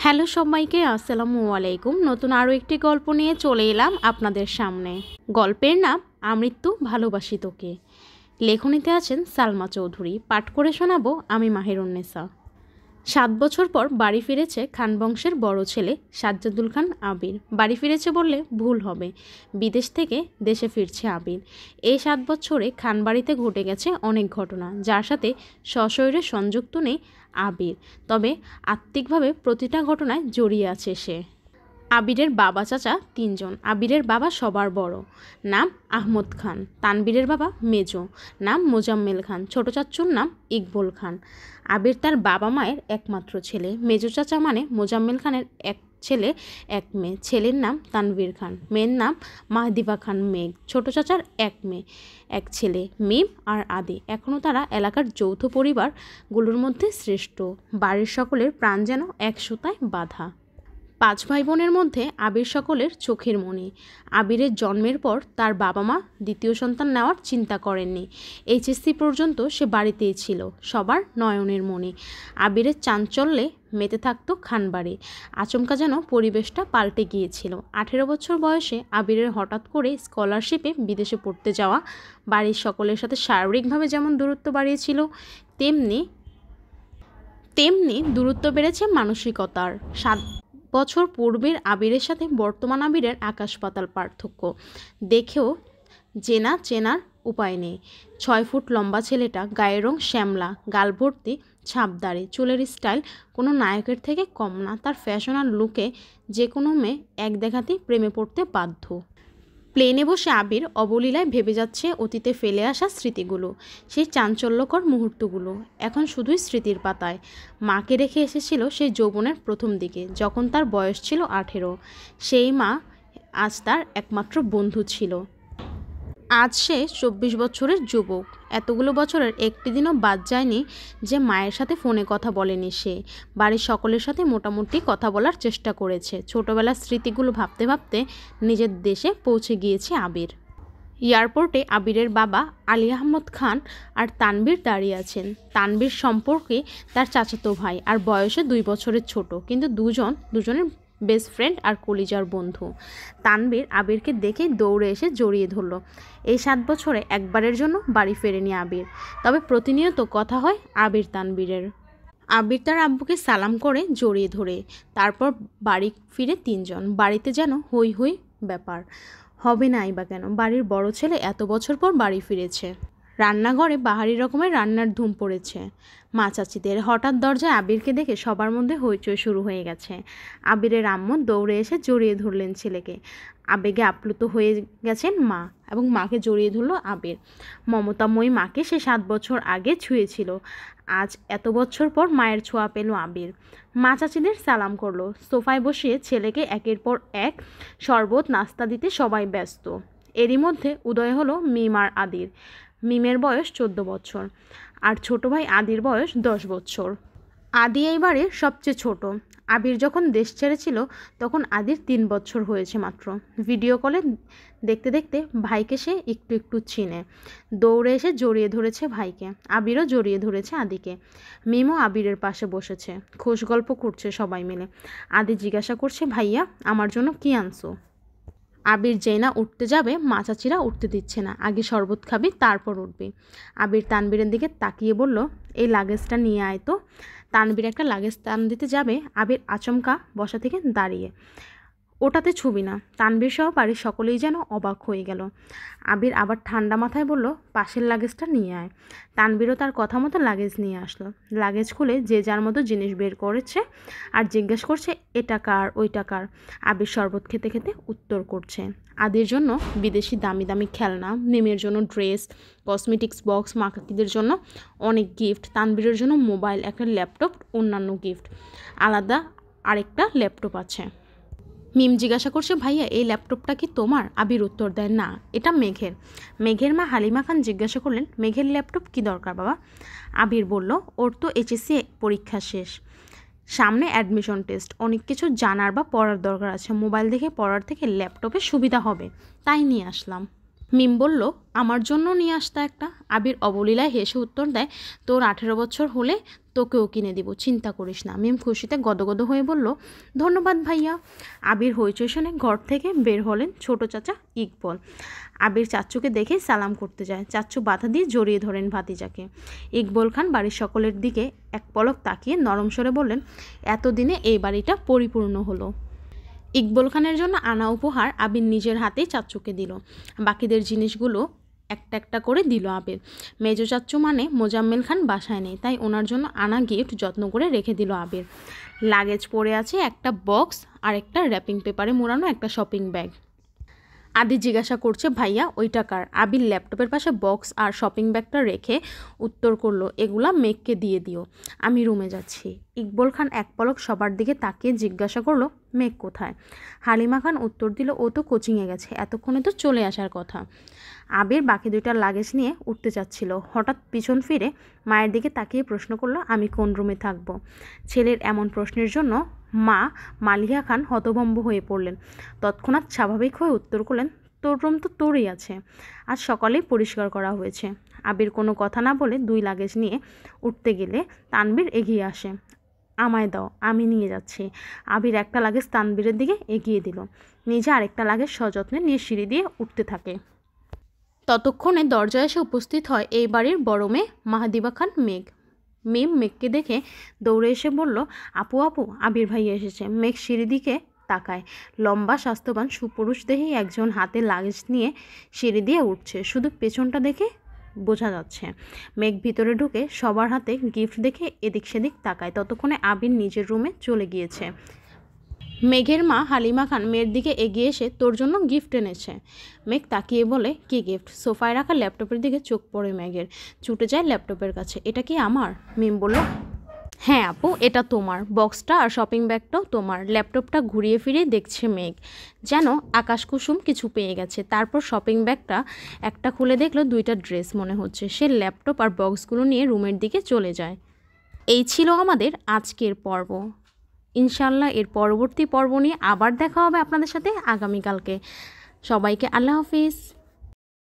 Hello সবাইকে, আসসালামু আলাইকুম। নতুন আরও একটি গল্প নিয়ে চলে এলাম আপনাদের সামনে। গল্পের নাম আমৃত্যু ভালোবাসি তোকে। লেখনীতে আছেন সালমা চৌধুরী। পাঠ করে শোনাবো আমি মাহিরুন্নেসা। 7 বছর পর বাড়ি ফিরেছে খান বংশের বড় ছেলে সাজ্জাদুল খান আবির। বাড়ি ফিরেছে বললে ভুল হবে, বিদেশ থেকে দেশে ফিরছে আবির। এই 7 বছরে খান বাড়িতে ঘটে গেছে অনেক ঘটনা, যার সাথে সশরীরে সংযুক্ত নেই আবির, তবে আত্মিকভাবে প্রতিটা ঘটনায় জড়িয়ে আছে সে। আবিরের বাবা চাচা 3 জন। আবিরের বাবা সবার বড়, নাম আহমদ খান। তানবীরের বাবা মেজো, নাম মোজাম্মেল খান। ছোট চাচুর নাম ইকবল খান। আবির তার বাবা মায়ের একমাত্র ছেলে। মেজো চাচা মানে মোজাম্মেল খানের এক ছেলে এক মেয়ে। ছেলের নাম তানভীর খান, মেয়ের নাম মাহদিবা খান মেঘ। ছোট চাচার এক মেয়ে এক ছেলে, মিম আর আদি। এখনও তারা এলাকার যৌথ পরিবারগুলোর মধ্যে শ্রেষ্ঠ। বাড়ির সকলের প্রাণ যেন এক সুতায় বাঁধা। 5 ভাই বোনের মধ্যে আবির সকলের চোখের মণি। আবিরের জন্মের পর তার বাবা মা দ্বিতীয় সন্তান নেওয়ার চিন্তা করেননি। এইচএসসি পর্যন্ত সে বাড়িতেই ছিল, সবার নয়নের মণি। আবিরের চাঞ্চল্যে মেতে থাকতো খানবাড়ি। আচমকা যেন পরিবেশটা পাল্টে গিয়েছিল। 18 বছর বয়সে আবিরের হঠাৎ করে স্কলারশিপে বিদেশে পড়তে যাওয়া বাড়ির সকলের সাথে শারীরিকভাবে যেমন দূরত্ব বাড়িয়েছিল, তেমনি দূরত্ব বেড়েছে মানসিকতার। 7 বছর পূর্বের আবিরের সাথে বর্তমান আবিরের আকাশ পাতাল পার্থক্য। দেখেও চেনার উপায় নেই। 6 ফুট লম্বা ছেলেটা, গায়ের রং শ্যামলা, গাল ভর্তি ছাপদাড়ি, চুলের স্টাইল কোনো নায়কের থেকে কম না। তার ফ্যাশন আর লুকে যে কোনো মেয়ে এক দেখাতেই প্রেমে পড়তে বাধ্য। প্লেনে বসে আবির অবলীলায় ভেবে যাচ্ছে অতীতে ফেলে আসা স্মৃতিগুলো, সেই চাঞ্চল্যকর মুহূর্তগুলো এখন শুধুই স্মৃতির পাতায়। মাকে রেখে এসেছিল সেই যৌবনের প্রথম দিকে, যখন তার বয়স ছিল 18। সেই মা আজ তার একমাত্র বন্ধু ছিল। আজ সে 24 বছরের যুবক। এতগুলো বছরের একটি দিনও বাদ যায়নি যে মায়ের সাথে ফোনে কথা বলেনি সে। বাড়ির সকলের সাথে মোটামুটি কথা বলার চেষ্টা করেছে। ছোটবেলার স্মৃতিগুলো ভাবতে ভাবতে নিজের দেশে পৌঁছে গিয়েছে আবির। এয়ারপোর্টে আবিরের বাবা আলী আহমদ খান আর তানবীর দাঁড়িয়ে আছেন। তানবীর সম্পর্কে তার চাচাতো ভাই আর বয়সে 2 বছরের ছোট, কিন্তু দুজনের বেস্ট ফ্রেন্ড আর কলিজার বন্ধু। তানবীর আবিরকে দেখে দৌড়ে এসে জড়িয়ে ধরল। এই 7 বছরে একবারের জন্য বাড়ি ফেরেনি আবির, তবে প্রতিনিয়ত কথা হয় আবির তানবীরের। আবির তার আব্বুকে সালাম করে জড়িয়ে ধরে তারপর বাড়ি ফিরে 3 জন। বাড়িতে যেন হই হই ব্যাপার। হবে নাই বা কেন, বাড়ির বড় ছেলে এত বছর পর বাড়ি ফিরেছে। রান্নাঘরে বাহারি রকমের রান্নার ধুম পড়েছে। মা চাচিদের। হঠাৎ দরজায় আবিরকে দেখে সবার মধ্যে হইচই শুরু হয়ে গেছে। আবিরের আম্মু দৌড়ে এসে জড়িয়ে ধরলেন ছেলেকে। আবেগে আপ্লুত হয়ে গেছেন মা, এবং মাকে জড়িয়ে ধরল আবির। মমতাময়ী মাকে সে 7 বছর আগে ছুঁয়েছিল। আজ এত বছর পর মায়ের ছোঁয়া পেল আবির। মা চাচিদের সালাম করলো। সোফায় বসিয়ে ছেলেকে একের পর এক শরবত নাস্তা দিতে সবাই ব্যস্ত। এরই মধ্যে উদয় হলো মিম আর আদির। মিমের বয়স 14 বছর আর ছোট ভাই আদির বয়স 10 বছর। আদি এই বাড়ির সবচেয়ে ছোট। আবির যখন দেশ ছেড়েছিল তখন আদির 3 বছর হয়েছে মাত্র। ভিডিও কলে দেখতে দেখতে ভাইকে সে একটু একটু চিনে। দৌড়ে এসে জড়িয়ে ধরেছে ভাইকে। আবিরও জড়িয়ে ধরেছে আদিকে। মিমও আবিরের পাশে বসেছে, খোশ গল্প করছে সবাই মিলে। আদি জিজ্ঞাসা করছে, ভাইয়া আমার জন্য কি আনছো? আবির যেই না উঠতে যাবে, মা চাচিরা উঠতে দিচ্ছে না। আগে শরবত খাবি, তারপর উঠবি। আবির তানবীরের দিকে তাকিয়ে বলল, এই লাগেজটা নিয়ে আয় তো। তানবীর একটা লাগেজ টান দিতে যাবে, আবির আচমকা বসা থেকে দাঁড়িয়ে, ওটাতে ছবি না। তানবীর সহ বাড়ির সকলেই যেন অবাক হয়ে গেল। আবির আবার ঠান্ডা মাথায় বলল, পাশের লাগেজটা নিয়ে আয়। তানবীরও তার কথা মতো লাগেজ নিয়ে আসলো। লাগেজ খুলে যে যার মতো জিনিস বের করেছে আর জিজ্ঞেস করছে, এটা কার ওইটা কার। আবির শরবত খেতে খেতে উত্তর করছে, আদির জন্য বিদেশি দামি দামি খেলনা, মিমের জন্য ড্রেস, কসমেটিক্স বক্স, মাকাকিদের জন্য অনেক গিফট, তানবীরের জন্য মোবাইল, একটা ল্যাপটপ, অন্যান্য গিফট, আলাদা আরেকটা ল্যাপটপ আছে। মিম জিজ্ঞাসা করছে, ভাইয়া এই ল্যাপটপটা কি তোমার? আবির উত্তর দেয়, না, এটা মেঘের। মেঘের মা হালিমা খান জিজ্ঞাসা করলেন, মেঘের ল্যাপটপ কি দরকার বাবা? আবির বলল, ওর তো এইচএসসি পরীক্ষা শেষ, সামনে অ্যাডমিশন টেস্ট, অনেক কিছু জানার বা পড়ার দরকার আছে। মোবাইল দেখে পড়ার থেকে ল্যাপটপে সুবিধা হবে, তাই নিয়ে আসলাম। মিম বলল, আমার জন্য নিয়ে আসতা একটা। আবির অবলীলায় হেসে উত্তর দেয়, তোর 18 বছর হলে তোকেও কিনে দিব, চিন্তা করিস না। মিম খুশিতে গদগদ হয়ে বলল, ধন্যবাদ ভাইয়া। আবির হইচই শুনে ঘর থেকে বের হলেন ছোট চাচা ইকবল। আবির চাচ্চুকে দেখে সালাম করতে যায়। চাচ্চু বাধা দিয়ে জড়িয়ে ধরেন ভাতিজাকে। ইকবল খান বাড়ির সকলের দিকে এক পলক তাকিয়ে নরম স্বরে বললেন, এতদিনে এই বাড়িটা পরিপূর্ণ হলো। ইকবল খানের জন্য আনা উপহার আবির নিজের হাতেই চাচ্চুকে দিল। বাকিদের জিনিসগুলো একটা একটা করে দিল আবির। মেজো চাচ্চু মানে মোজাম্মেল খান বাসায় নেই, তাই ওনার জন্য আনা গিফট যত্ন করে রেখে দিল আবির। লাগেজ পড়ে আছে একটা বক্স আর একটা র্যাপিং পেপারে মোড়ানো একটা শপিং ব্যাগ। আদি জিজ্ঞাসা করছে, ভাইয়া ওই টাকার? আবির ল্যাপটপের পাশে বক্স আর শপিং ব্যাগটা রেখে উত্তর করলো, এগুলা মেঘকে দিয়ে দিও, আমি রুমে যাচ্ছি। ইকবল খান এক পলক সবার দিকে তাকিয়ে জিজ্ঞাসা করলো, মেঘ কোথায়? হালিমা খান উত্তর দিল, ও তো কোচিংয়ে গেছে, এতক্ষণে তো চলে আসার কথা। আবির বাকি দুইটার লাগেজ নিয়ে উঠতে চাচ্ছিল, হঠাৎ পিছন ফিরে মায়ের দিকে তাকিয়ে প্রশ্ন করলো, আমি কোন রুমে থাকবো? ছেলের এমন প্রশ্নের জন্য মা মালিহা খান হতভম্ব হয়ে পড়লেন। তৎক্ষণাৎ স্বাভাবিক হয়ে উত্তর করলেন, তোর রুম তো তোরই আছে, আজ সকালেই পরিষ্কার করা হয়েছে। আবির কোনো কথা না বলে দুই লাগেজ নিয়ে উঠতে গেলে তানবীর এগিয়ে আসে, আমায় দাও, আমি নিয়ে যাচ্ছি। আবির একটা লাগেজ তানবীরের দিকে এগিয়ে দিল, নিজে আরেকটা লাগেজ সযত্নে নিয়ে সিঁড়ি দিয়ে উঠতে থাকে। ততক্ষণে দরজায় এসে উপস্থিত হয় এই বাড়ির বড় মেয়ে মাহাদিবা খান মেঘ। মিম মেঘকে দেখে দৌড়ে এসে বলল, আপু আপু, আবির ভাই এসেছে। মেঘ সিঁড়ি দিকে তাকায়। লম্বা স্বাস্থ্যবান সুপুরুষ দেহে একজন হাতে লাগেজ নিয়ে সিঁড়ি দিয়ে উঠছে, শুধু পেছনটা দেখে বোঝা যাচ্ছে। মেঘ ভিতরে ঢুকে সবার হাতে গিফট দেখে এদিক সেদিক তাকায়। ততক্ষণে আবির নিজের রুমে চলে গিয়েছে। মেঘের মা হালিমা খান মেয়ের দিকে এগিয়ে এসে, তোর জন্য গিফট এনেছে। মেঘ তাকিয়ে বলে, কি গিফট? সোফায় রাখা ল্যাপটপের দিকে চোখ পড়ে মেঘের, ছুটে যায় ল্যাপটপের কাছে। এটা কি আমার? মিম বলল, হ্যাঁ আপু, এটা তোমার। বক্সটা আর শপিং ব্যাগটাও তোমার। ল্যাপটপটা ঘুরিয়ে ফিরিয়ে দেখছে মেঘ, যেন আকাশ কুসুম কিছু পেয়ে গেছে। তারপর শপিং ব্যাগটা একটা খুলে দেখলো দুইটা ড্রেস মনে হচ্ছে। সে ল্যাপটপ আর বক্সগুলো নিয়ে রুমের দিকে চলে যায়। এই ছিল আমাদের আজকের পর্ব। ইনশাল্লাহ এর পরবর্তী পর্ব নিয়ে আবার দেখা হবে আপনাদের সাথে আগামীকালকে। সবাইকে আল্লাহ হাফিজ।